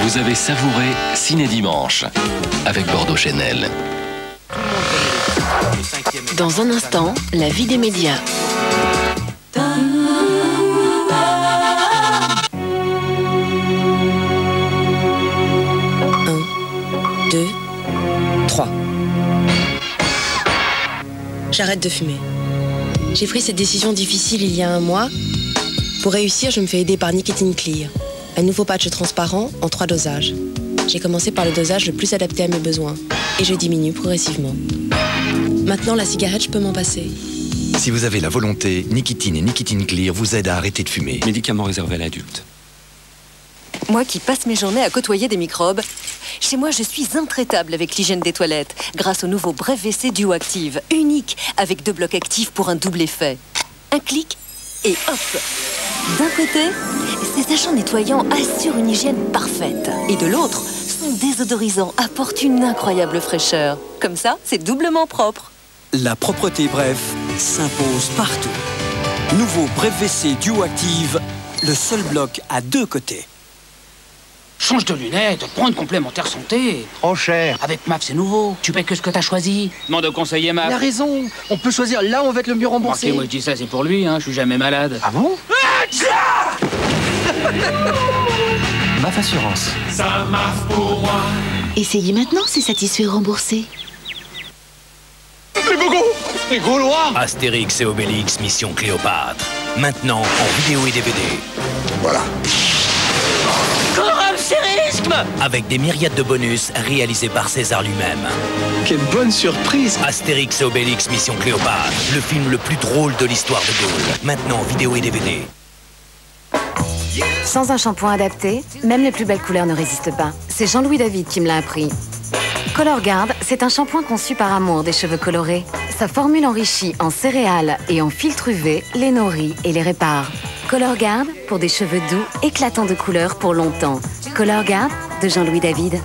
Vous avez savouré Ciné Dimanche avec Bordeaux Channel. Dans un instant, la vie des médias. Deux, trois. J'arrête de fumer. J'ai pris cette décision difficile il y a un mois. Pour réussir, je me fais aider par Nicotine Clear, un nouveau patch transparent en 3 dosages. J'ai commencé par le dosage le plus adapté à mes besoins et je diminue progressivement. Maintenant, la cigarette, je peux m'en passer. Si vous avez la volonté, Nicotine et Nicotine Clear vous aident à arrêter de fumer. Médicament réservé à l'adulte. Moi qui passe mes journées à côtoyer des microbes, chez moi je suis intraitable avec l'hygiène des toilettes grâce au nouveau Bref WC Duo Active, unique avec 2 blocs actifs pour un double effet. Un clic et hop! D'un côté, ces sachants nettoyants assurent une hygiène parfaite. Et de l'autre, son désodorisant apporte une incroyable fraîcheur. Comme ça, c'est doublement propre. La propreté Bref s'impose partout. Nouveau Bref WC Duo Active, le seul bloc à 2 côtés. Change de lunettes, prends une complémentaire santé. Trop cher. Avec MAF, c'est nouveau. Tu paies que ce que t'as choisi. Demande au conseiller MAF. Il a raison. On peut choisir là où on va être le mieux remboursé. Ok, moi je dis ça, c'est pour lui, hein. Je suis jamais malade. Ah bon? MAF Assurance. Ça marche pour moi. Essayez maintenant, c'est satisfait remboursé. Les Gogos! Les Gaulois! Astérix et Obélix Mission Cléopâtre. Maintenant en vidéo et DVD. Voilà. Avec des myriades de bonus réalisés par César lui-même. Quelle bonne surprise! Astérix et Obélix Mission Cléopâtre, le film le plus drôle de l'histoire de Gaulle. Maintenant en vidéo et DVD. Sans un shampoing adapté, même les plus belles couleurs ne résistent pas. C'est Jean-Louis David qui me l'a appris. Color Guard, c'est un shampoing conçu par amour des cheveux colorés. Sa formule enrichie en céréales et en filtre UV les nourrit et les répare. Color Guard pour des cheveux doux, éclatants de couleurs pour longtemps. Color Guard de Jean-Louis David.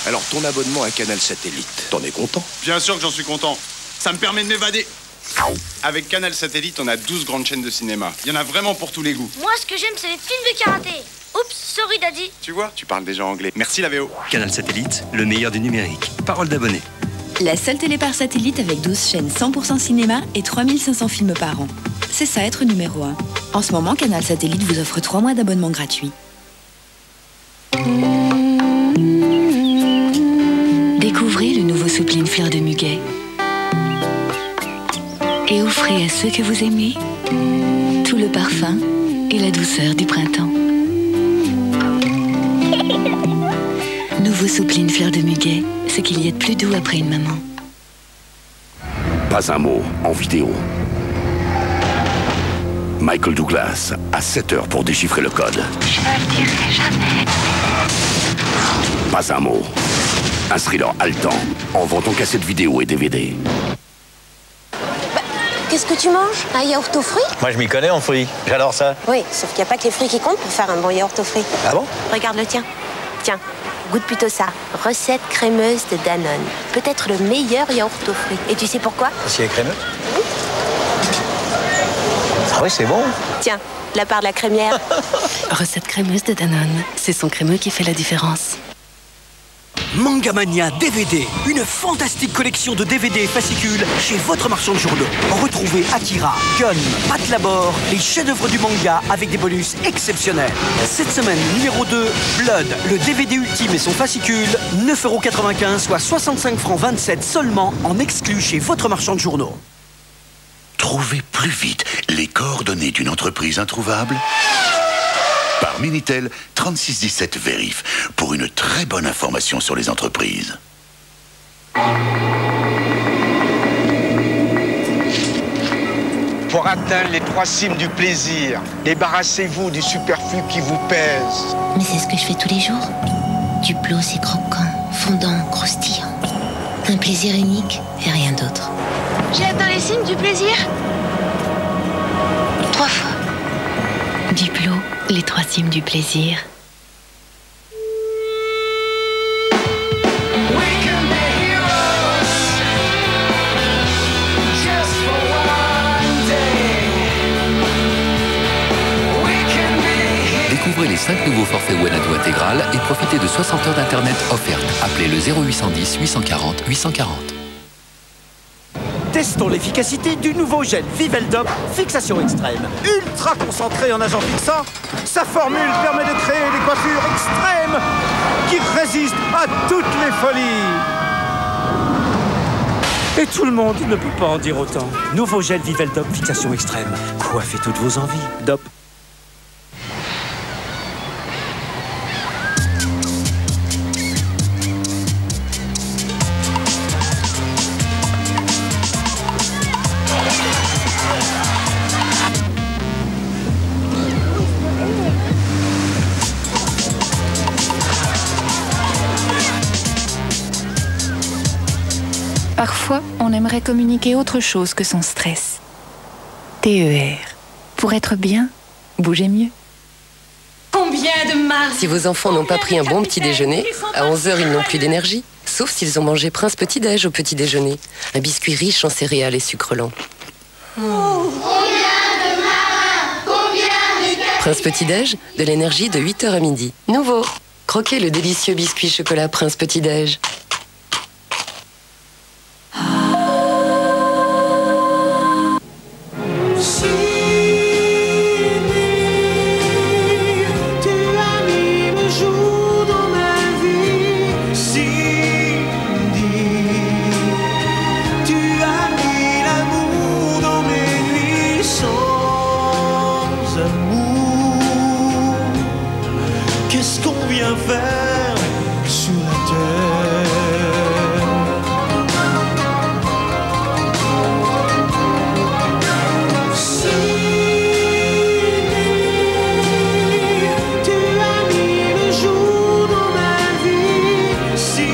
Alors, ton abonnement à Canal Satellite, t'en es content? Bien sûr que j'en suis content. Ça me permet de m'évader. Avec Canal Satellite, on a 12 grandes chaînes de cinéma. Il y en a vraiment pour tous les goûts. Moi, ce que j'aime, c'est les films de karaté. Oups, sorry, daddy. Tu vois, tu parles déjà anglais. Merci la VO. Canal Satellite, le meilleur du numérique. Parole d'abonné. La seule télé par satellite avec 12 chaînes 100% cinéma et 3500 films par an. C'est ça être numéro 1. En ce moment, Canal Satellite vous offre 3 mois d'abonnement gratuit. Découvrez le nouveau Soupline Fleur de Muguet. Et offrez à ceux que vous aimez tout le parfum et la douceur du printemps. Nouveau Soupline Fleur de Muguet, ce qu'il y a de plus doux après une maman. Pas un mot en vidéo. Michael Douglas, à 7 heures pour déchiffrer le code. Je ne le dirai jamais. Pas un mot. Un thriller haletant, en vente en cassette vidéo et DVD. Qu'est-ce que tu manges? Un yaourt aux fruits? Moi, je m'y connais en fruits. J'adore ça. Oui, sauf qu'il n'y a pas que les fruits qui comptent pour faire un bon yaourt aux fruits. Ah bon? Regarde le tien. Tiens, goûte plutôt ça. Recette crémeuse de Danone. Peut-être le meilleur yaourt aux fruits. Et tu sais pourquoi? Parce qu'il est crémeux. Ah oui, c'est bon. Tiens, la part de la crémière. Recette crémeuse de Danone. C'est son crémeux qui fait la différence. Mangamania DVD, une fantastique collection de DVD et fascicules chez votre marchand de journaux. Retrouvez Akira, Gun, Pat Labor, les chefs-d'œuvre du manga avec des bonus exceptionnels. Cette semaine, numéro 2, Blood, le DVD ultime et son fascicule, 9,95 €, soit 65 francs 27 seulement en exclu chez votre marchand de journaux. Trouvez plus vite les coordonnées d'une entreprise introuvable par Minitel 3617 Vérif pour une très bonne information sur les entreprises. Pour atteindre les 3 cimes du plaisir, débarrassez-vous du superflu qui vous pèse. Mais c'est ce que je fais tous les jours. Du plot, c'est croquant, fondant, croustillant. Un plaisir unique et rien d'autre. J'ai atteint les cimes du plaisir 3 fois. Duplo, les 3 cimes du plaisir. 5 nouveaux forfaits Wanadoo intégral et profitez de 60 heures d'internet offertes. Appelez le 0810 840 840. Testons l'efficacité du nouveau gel Viveldop Fixation Extrême. Ultra concentré en agent fixant, sa formule permet de créer des coiffures extrêmes qui résistent à toutes les folies. Et tout le monde ne peut pas en dire autant. Nouveau gel Viveldop Fixation Extrême. Coiffez toutes vos envies. Dop. Parfois, on aimerait communiquer autre chose que son stress. TER. Pour être bien, bougez mieux. Combien de marques? Si vos enfants n'ont pas pris un bon petit déjeuner, à 11h, ils n'ont plus d'énergie. Sauf s'ils ont mangé Prince Petit-Déj au petit déjeuner. Un biscuit riche en céréales et sucre lent. Prince Petit-Déj, de l'énergie de 8h à midi. Nouveau. Croquez le délicieux biscuit chocolat Prince Petit-Déj. Qu'est-ce qu'on vient faire sur la terre? Si tu as mis le jour dans ma vie, si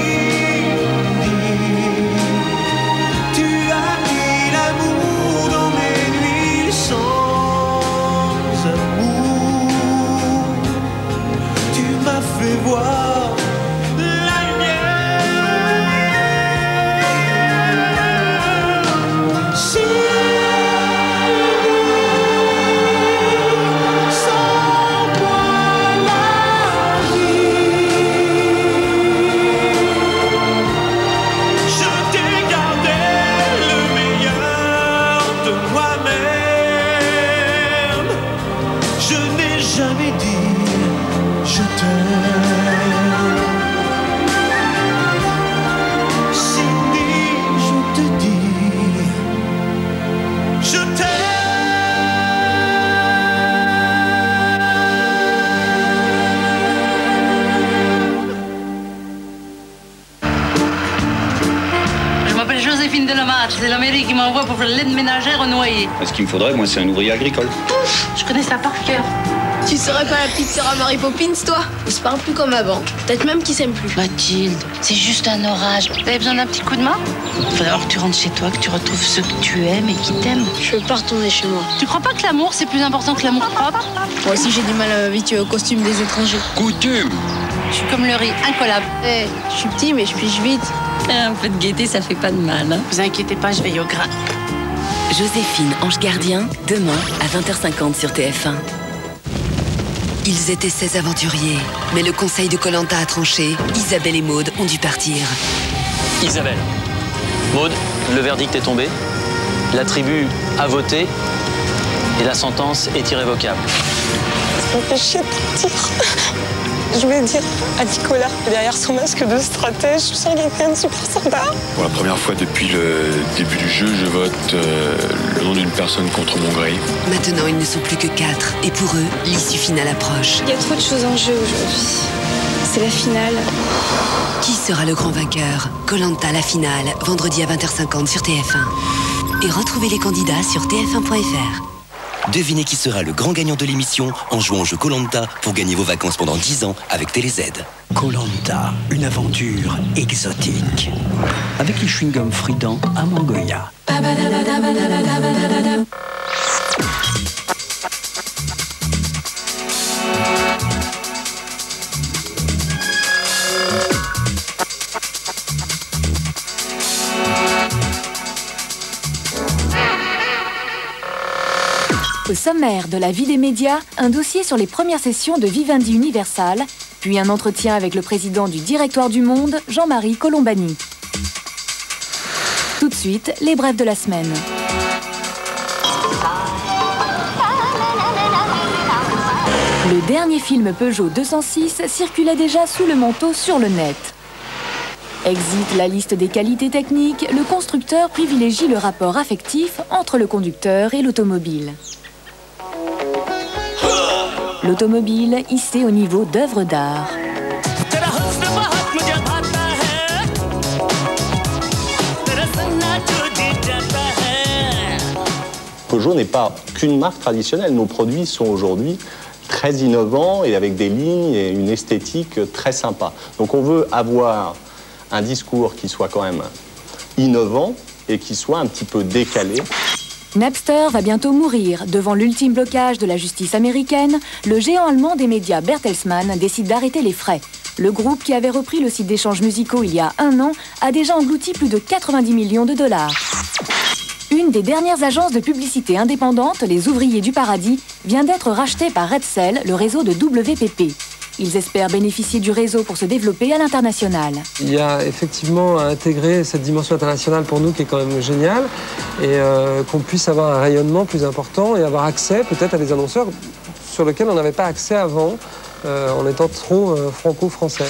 tu as mis l'amour dans mes nuits sans amour. Tu m'as fait voir la lumière. Si sans toi la vie, je t'ai gardé le meilleur de moi-même. Je n'ai jamais dit je t'aime. Cindy, je te dis, je t'aime. Je m'appelle Joséphine Delamarche, c'est la mairie qui m'envoie pour faire l'aide ménagère au noyer. Ce qu'il me faudrait, moi, c'est un ouvrier agricole. Je connais ça par cœur. Tu serais pas la petite sœur à Mary Poppins, toi? Ils se parlent plus comme avant. Peut-être même qu'ils s'aiment plus. Mathilde, c'est juste un orage. T'avais besoin d'un petit coup de main? Il faudrait que tu rentres chez toi, que tu retrouves ceux que tu aimes et qui t'aiment. Je veux pas retourner chez moi. Tu crois pas que l'amour, c'est plus important que l'amour propre? Moi aussi, j'ai du mal à m'habituer au costume des étrangers. Coutume. Je suis comme le riz, incollable. Je suis petit, mais je pige vite. Un peu de gaieté, ça fait pas de mal. Hein. Vous inquiétez pas, je veille au gras. Joséphine, Ange Gardien, demain à 20h50 sur TF1. Ils étaient 16 aventuriers, mais le conseil de Koh-Lanta a tranché. Isabelle et Maude ont dû partir. Isabelle, Maude, le verdict est tombé. La tribu a voté et la sentence est irrévocable. Ça me fait chier de partir. Je voulais dire à Nicolas, derrière son masque de stratège, je sens qu'il est quand même super sympa. Pour la première fois depuis le début du jeu, je vote le nom d'une personne contre mon gré. Maintenant, ils ne sont plus que 4. Et pour eux, l'issue finale approche. Il y a trop de choses en jeu aujourd'hui. C'est la finale. Qui sera le grand vainqueur? Koh-Lanta, la finale, vendredi à 20h50 sur TF1. Et retrouvez les candidats sur tf1.fr. Devinez qui sera le grand gagnant de l'émission en jouant au jeu Koh-Lanta pour gagner vos vacances pendant 10 ans avec TéléZ. Koh-Lanta, une aventure exotique. Avec les chewing-gums Fridan à Mangoya. Au sommaire de la vie des médias, un dossier sur les premières sessions de Vivendi Universal, puis un entretien avec le président du Directoire du Monde, Jean-Marie Colombani. Tout de suite, les brèves de la semaine. Le dernier film Peugeot 206 circulait déjà sous le manteau sur le net. Exit la liste des qualités techniques, le constructeur privilégie le rapport affectif entre le conducteur et l'automobile. L'automobile hissée au niveau d'œuvre d'art. Peugeot n'est pas qu'une marque traditionnelle. Nos produits sont aujourd'hui très innovants et avec des lignes et une esthétique très sympa. Donc on veut avoir un discours qui soit quand même innovant et qui soit un petit peu décalé. Napster va bientôt mourir. Devant l'ultime blocage de la justice américaine, le géant allemand des médias Bertelsmann décide d'arrêter les frais. Le groupe, qui avait repris le site d'échanges musicaux il y a 1 an, a déjà englouti plus de 90 millions de dollars. Une des dernières agences de publicité indépendantes, les Ouvriers du Paradis, vient d'être rachetée par Redcell, le réseau de WPP. Ils espèrent bénéficier du réseau pour se développer à l'international. Il y a effectivement à intégrer cette dimension internationale pour nous qui est quand même géniale et qu'on puisse avoir un rayonnement plus important et avoir accès peut-être à des annonceurs sur lesquels on n'avait pas accès avant en étant trop franco-français.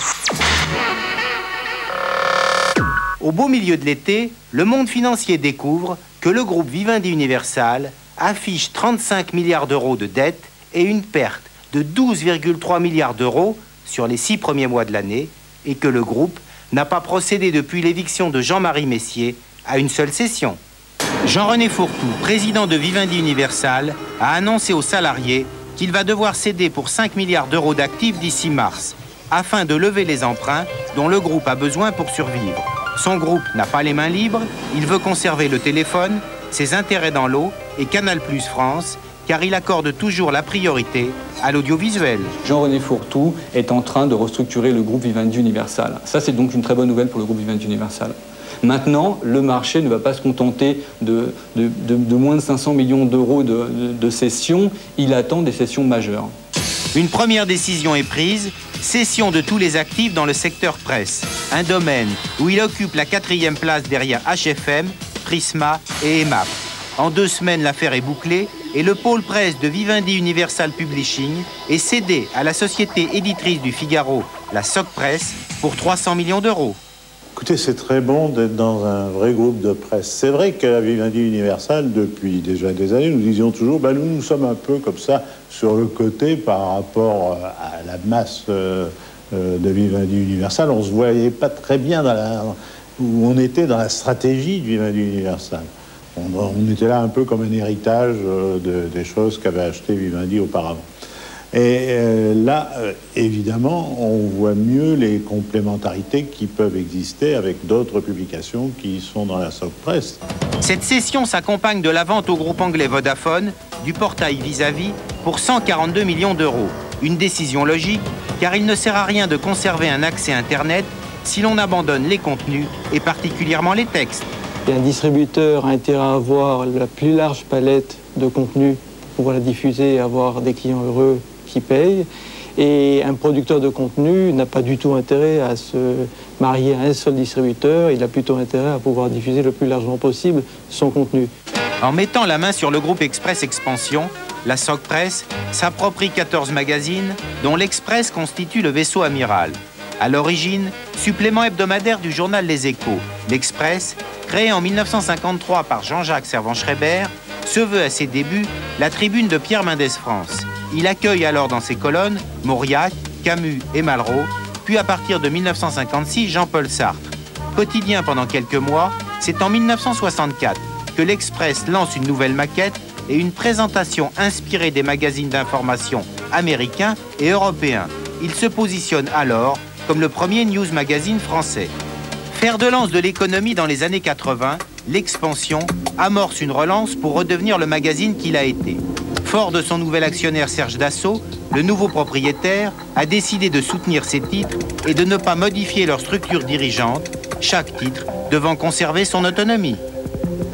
Au beau milieu de l'été, le monde financier découvre que le groupe Vivendi Universal affiche 35 milliards d'euros de dettes et une perte de 12,3 milliards d'euros sur les 6 premiers mois de l'année et que le groupe n'a pas procédé depuis l'éviction de Jean-Marie Messier à une seule session. Jean-René Fourtou, président de Vivendi Universal, a annoncé aux salariés qu'il va devoir céder pour 5 milliards d'euros d'actifs d'ici mars, afin de lever les emprunts dont le groupe a besoin pour survivre. Son groupe n'a pas les mains libres, il veut conserver le téléphone, ses intérêts dans l'eau et Canal+ France, car il accorde toujours la priorité à l'audiovisuel. Jean-René Fourtou est en train de restructurer le groupe Vivendi Universal. Ça, c'est donc une très bonne nouvelle pour le groupe Vivendi Universal. Maintenant, le marché ne va pas se contenter de moins de 500 millions d'euros de cessions, il attend des cessions majeures. Une première décision est prise, cession de tous les actifs dans le secteur presse, un domaine où il occupe la 4e place derrière HFM, Prisma et EMAP. En 2 semaines, l'affaire est bouclée et le pôle presse de Vivendi Universal Publishing est cédé à la société éditrice du Figaro, la Soc Presse, pour 300 millions d'euros. Écoutez, c'est très bon d'être dans un vrai groupe de presse. C'est vrai qu'à Vivendi Universal, depuis déjà des années, nous disions toujours, nous sommes un peu comme ça sur le côté par rapport à la masse de Vivendi Universal. On ne se voyait pas très bien où on était dans la stratégie de Vivendi Universal. On était là un peu comme un héritage des choses qu'avait acheté Vivendi auparavant. Et là, évidemment, on voit mieux les complémentarités qui peuvent exister avec d'autres publications qui sont dans la Soc Presse. Cette cession s'accompagne de la vente au groupe anglais Vodafone du portail Vis-à-Vis pour 142 millions d'euros. Une décision logique, car il ne sert à rien de conserver un accès Internet si l'on abandonne les contenus et particulièrement les textes. Un distributeur a intérêt à avoir la plus large palette de contenus pour pouvoir la diffuser et avoir des clients heureux qui payent. Et un producteur de contenu n'a pas du tout intérêt à se marier à un seul distributeur, il a plutôt intérêt à pouvoir diffuser le plus largement possible son contenu. En mettant la main sur le groupe Express Expansion, la Soc Presse s'approprie 14 magazines dont l'Express constitue le vaisseau amiral. À l'origine, supplément hebdomadaire du journal Les Échos, l'Express, créé en 1953 par Jean-Jacques Servan-Schreiber, se veut à ses débuts la tribune de Pierre Mendès France. Il accueille alors dans ses colonnes Mauriac, Camus et Malraux, puis à partir de 1956 Jean-Paul Sartre. Quotidien pendant quelques mois, c'est en 1964 que l'Express lance une nouvelle maquette et une présentation inspirée des magazines d'information américains et européens. Il se positionne alors comme le premier news magazine français. Fer de lance de l'économie dans les années 80, l'Expansion amorce une relance pour redevenir le magazine qu'il a été. Fort de son nouvel actionnaire Serge Dassault, le nouveau propriétaire a décidé de soutenir ses titres et de ne pas modifier leur structure dirigeante, chaque titre devant conserver son autonomie.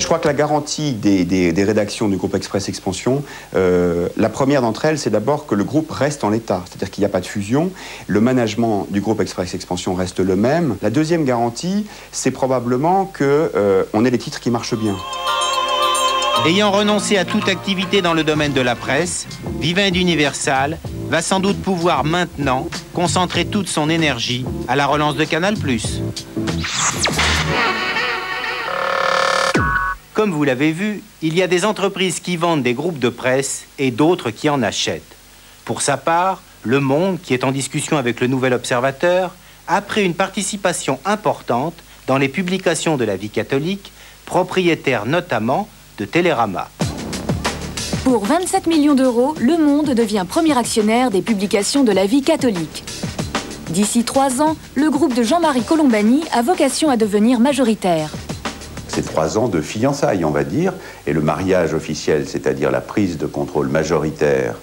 Je crois que la garantie des rédactions du groupe Express Expansion, la première d'entre elles, c'est d'abord que le groupe reste en l'état, c'est-à-dire qu'il n'y a pas de fusion, le management du groupe Express Expansion reste le même. La deuxième garantie, c'est probablement qu'on ait des titres qui marchent bien. Ayant renoncé à toute activité dans le domaine de la presse, Vivendi Universal va sans doute pouvoir maintenant concentrer toute son énergie à la relance de Canal+. Comme vous l'avez vu, il y a des entreprises qui vendent des groupes de presse et d'autres qui en achètent. Pour sa part, Le Monde, qui est en discussion avec le Nouvel Observateur, a pris une participation importante dans les publications de la vie catholique, propriétaire notamment de Télérama. Pour 27 millions d'euros, Le Monde devient premier actionnaire des publications de la vie catholique. D'ici 3 ans, le groupe de Jean-Marie Colombani a vocation à devenir majoritaire. C'est 3 ans de fiançailles, on va dire, et le mariage officiel, c'est-à-dire la prise de contrôle majoritaire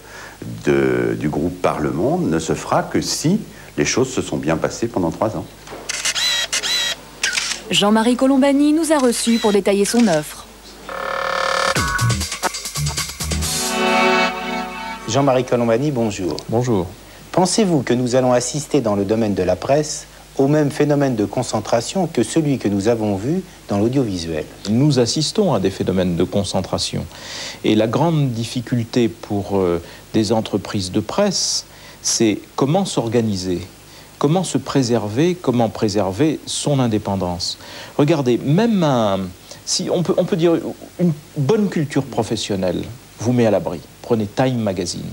du groupe par Le Monde, ne se fera que si les choses se sont bien passées pendant 3 ans. Jean-Marie Colombani nous a reçus pour détailler son offre. Jean-Marie Colombani, bonjour. Bonjour. Pensez-vous que nous allons assister dans le domaine de la presse au même phénomène de concentration que celui que nous avons vu dans l'audiovisuel? Nous assistons à des phénomènes de concentration. Et la grande difficulté pour des entreprises de presse, c'est comment s'organiser, comment se préserver, comment préserver son indépendance. Regardez, même si on peut dire une bonne culture professionnelle vous met à l'abri. Prenez Time Magazine,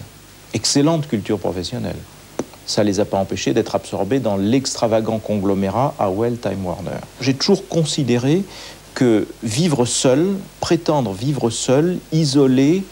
excellente culture professionnelle. Ça ne les a pas empêchés d'être absorbés dans l'extravagant conglomérat AOL Time Warner. J'ai toujours considéré que vivre seul, prétendre vivre seul, isolé,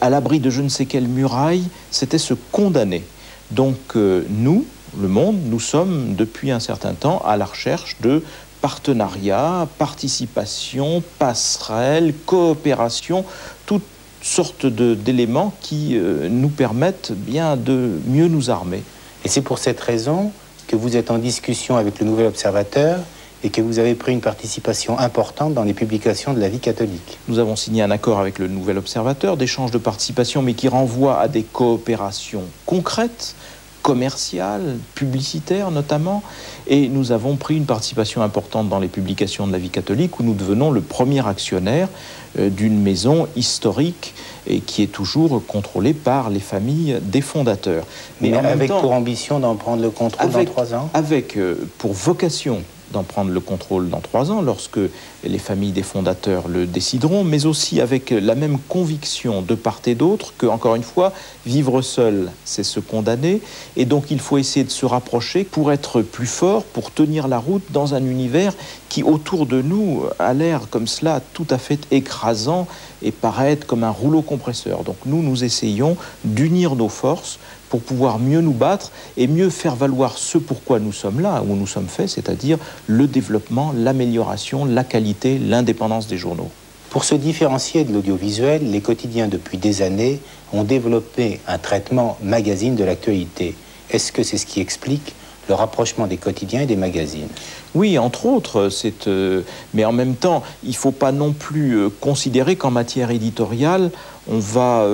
à l'abri de je ne sais quelle muraille, c'était se condamner. Donc nous, Le Monde, nous sommes depuis un certain temps à la recherche de partenariats, participation, passerelles, coopération, toutes sortes d'éléments qui nous permettent bien de mieux nous armer. Et c'est pour cette raison que vous êtes en discussion avec le Nouvel Observateur et que vous avez pris une participation importante dans les publications de la vie catholique. Nous avons signé un accord avec le Nouvel Observateur d'échange de participation, mais qui renvoie à des coopérations concrètes, commerciales, publicitaires notamment, et nous avons pris une participation importante dans les publications de la vie catholique où nous devenons le premier actionnaire d'une maison historique et qui est toujours contrôlée par les familles des fondateurs. Mais avec pour ambition d'en prendre le contrôle dans 3 ans? Avec pour vocation d'en prendre le contrôle dans 3 ans, lorsque les familles des fondateurs le décideront, mais aussi avec la même conviction de part et d'autre que, encore une fois, vivre seul, c'est se condamner, et donc il faut essayer de se rapprocher pour être plus fort, pour tenir la route dans un univers qui, autour de nous, a l'air comme cela tout à fait écrasant et paraître comme un rouleau compresseur. Donc nous essayons d'unir nos forces pour pouvoir mieux nous battre et mieux faire valoir ce pourquoi nous sommes là, où nous sommes faits, c'est-à-dire le développement, l'amélioration, la qualité, l'indépendance des journaux. Pour se différencier de l'audiovisuel, les quotidiens depuis des années ont développé un traitement magazine de l'actualité. Est-ce que c'est ce qui explique le rapprochement des quotidiens et des magazines? Oui, entre autres, mais en même temps, il ne faut pas non plus considérer qu'en matière éditoriale, on va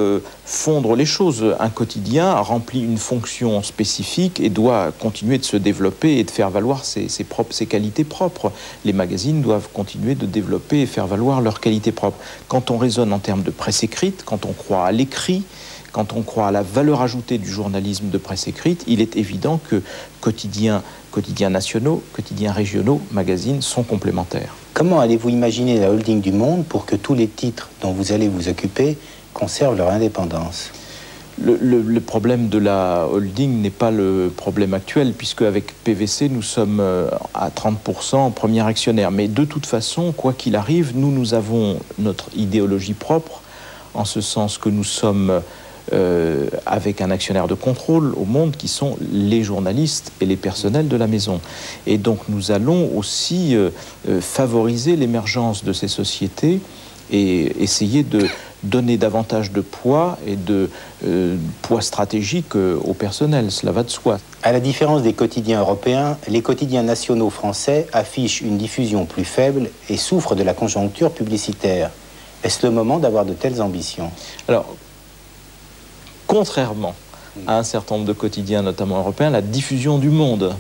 fondre les choses. Un quotidien remplit une fonction spécifique et doit continuer de se développer et de faire valoir ses qualités propres. Les magazines doivent continuer de développer et faire valoir leurs qualités propres. Quand on raisonne en termes de presse écrite, quand on croit à l'écrit, quand on croit à la valeur ajoutée du journalisme de presse écrite, il est évident que quotidiens nationaux, quotidiens régionaux, magazines sont complémentaires. Comment allez-vous imaginer la holding du Monde pour que tous les titres dont vous allez vous occuper conservent leur indépendance? Le problème de la holding n'est pas le problème actuel, puisque avec PVC, nous sommes à 30% premier actionnaire. Mais de toute façon, quoi qu'il arrive, nous avons notre idéologie propre, en ce sens que nous sommes avec un actionnaire de contrôle au Monde qui sont les journalistes et les personnels de la maison. Et donc nous allons aussi favoriser l'émergence de ces sociétés et essayer donner davantage de poids et de poids stratégique au personnel, cela va de soi. À la différence des quotidiens européens, les quotidiens nationaux français affichent une diffusion plus faible et souffrent de la conjoncture publicitaire. Est-ce le moment d'avoir de telles ambitions? Alors, contrairement à un certain nombre de quotidiens, notamment européens, la diffusion du Monde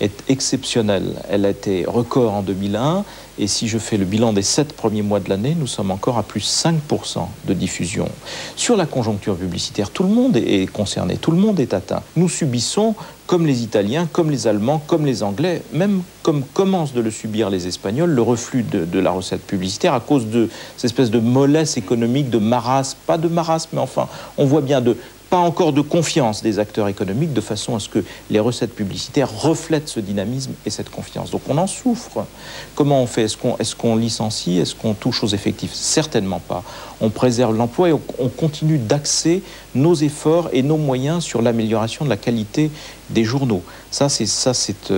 est exceptionnelle. Elle a été record en 2001, et si je fais le bilan des 7 premiers mois de l'année, nous sommes encore à plus 5% de diffusion. Sur la conjoncture publicitaire, tout le monde est concerné, tout le monde est atteint. Nous subissons, comme les Italiens, comme les Allemands, comme les Anglais, même comme commencent de le subir les Espagnols, le reflux de la recette publicitaire à cause de cette espèce de mollesse économique, de marasme, pas de marasme, mais enfin, on voit bien pas encore de confiance des acteurs économiques, de façon à ce que les recettes publicitaires reflètent ce dynamisme et cette confiance. Donc on en souffre. Comment on fait? Est-ce qu'on licencie? Est-ce qu'on touche aux effectifs? Certainement pas. On préserve l'emploi et on continue d'axer nos efforts et nos moyens sur l'amélioration de la qualité des journaux. Ça, c'est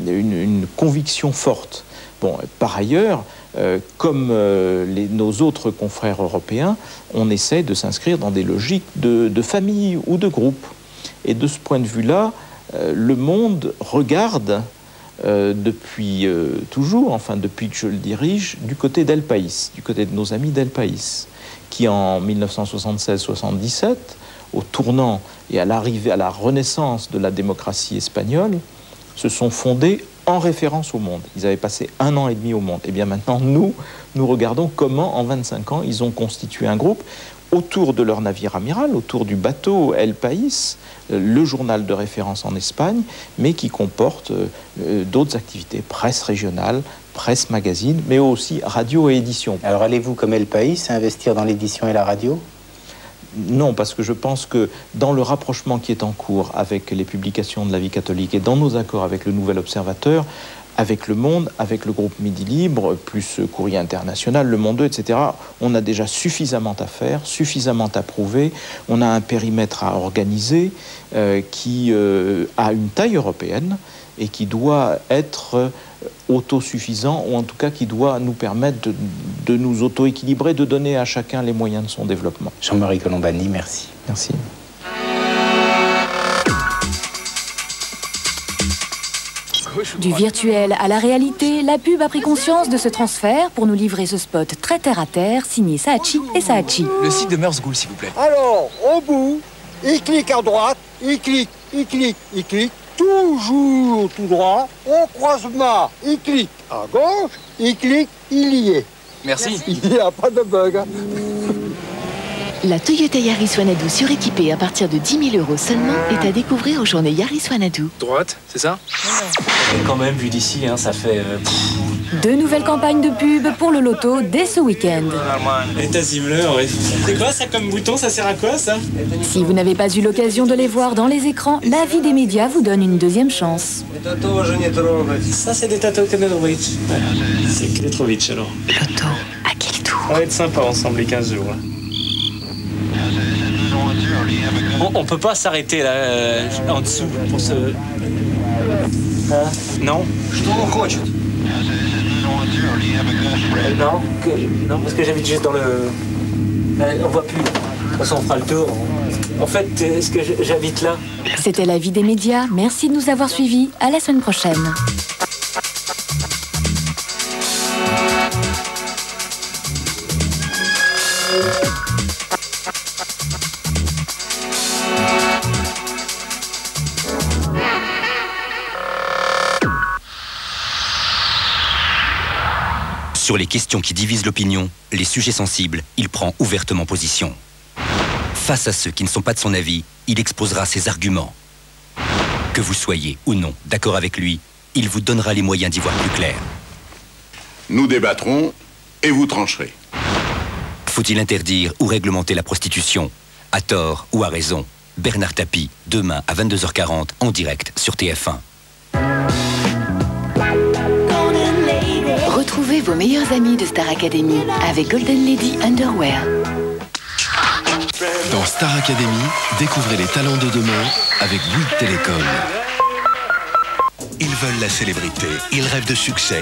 une conviction forte. Bon, par ailleurs, comme nos autres confrères européens, on essaie de s'inscrire dans des logiques de famille ou de groupe. Et de ce point de vue-là, le Monde regarde depuis toujours, enfin depuis que je le dirige, du côté d'El País, du côté de nos amis d'El País, qui en 1976-77, au tournant et à l'arrivée, à la renaissance de la démocratie espagnole, se sont fondés en référence au Monde. Ils avaient passé 1 an et demi au Monde. Et bien maintenant, nous regardons comment, en 25 ans, ils ont constitué un groupe autour de leur navire amiral, autour du bateau El País, le journal de référence en Espagne, mais qui comporte d'autres activités, presse régionale, presse magazine, mais aussi radio et édition. Alors allez-vous, comme El País, investir dans l'édition et la radio ? Non, parce que je pense que dans le rapprochement qui est en cours avec les publications de la vie catholique et dans nos accords avec le Nouvel Observateur, avec Le Monde, avec le groupe Midi Libre, plus Courrier International, Le Monde 2, etc., on a déjà suffisamment à faire, suffisamment à prouver. On a un périmètre à organiser qui a une taille européenne et qui doit être autosuffisant, ou en tout cas qui doit nous permettre de nous auto-équilibrer, de donner à chacun les moyens de son développement. Jean-Marie Colombani, merci. Merci. Du virtuel à la réalité, la pub a pris conscience de ce transfert pour nous livrer ce spot très terre-à-terre, signé Saatchi et Saatchi. Le site de Meurs Ghoul, s'il vous plaît. Alors, au bout, il clique à droite, il clique, toujours tout droit. Au croisement, il clique à gauche, il clique, il y est. Merci. Il n'y a pas de bug. La Toyota Yaris Wanadu suréquipée à partir de 10 000 € seulement est à découvrir aux journées Yaris Wanadu. Droite, c'est ça? Quand même, vu d'ici, hein, ça fait... 2 nouvelles campagnes de pub pour le loto dès ce week-end. État Zimmler, oui. C'est quoi ça comme bouton? Ça sert à quoi, ça? Si vous n'avez pas eu l'occasion de les voir dans les écrans, la vie des médias vous donne une deuxième chance. Ça, c'est des Tato Knedrovitch. Ouais. C'est Knedrovitch, alors. Loto, à quel tour? On va être sympa ensemble les 15 jours. Là. On peut pas s'arrêter là, en dessous, pour se... Non? Non, parce que j'habite juste dans le... On voit plus. De toute façon, on fera le tour. En fait, est-ce que j'habite là? C'était la vie des médias. Merci de nous avoir suivis. À la semaine prochaine. Sur les questions qui divisent l'opinion, les sujets sensibles, il prend ouvertement position. Face à ceux qui ne sont pas de son avis, il exposera ses arguments. Que vous soyez ou non d'accord avec lui, il vous donnera les moyens d'y voir plus clair. Nous débattrons et vous trancherez. Faut-il interdire ou réglementer la prostitution? À tort ou à raison? Bernard Tapie, demain à 22h40 en direct sur TF1. Retrouvez vos meilleurs amis de Star Academy avec Golden Lady Underwear. Dans Star Academy, découvrez les talents de demain avec Bouygues Télécom. Ils veulent la célébrité, ils rêvent de succès.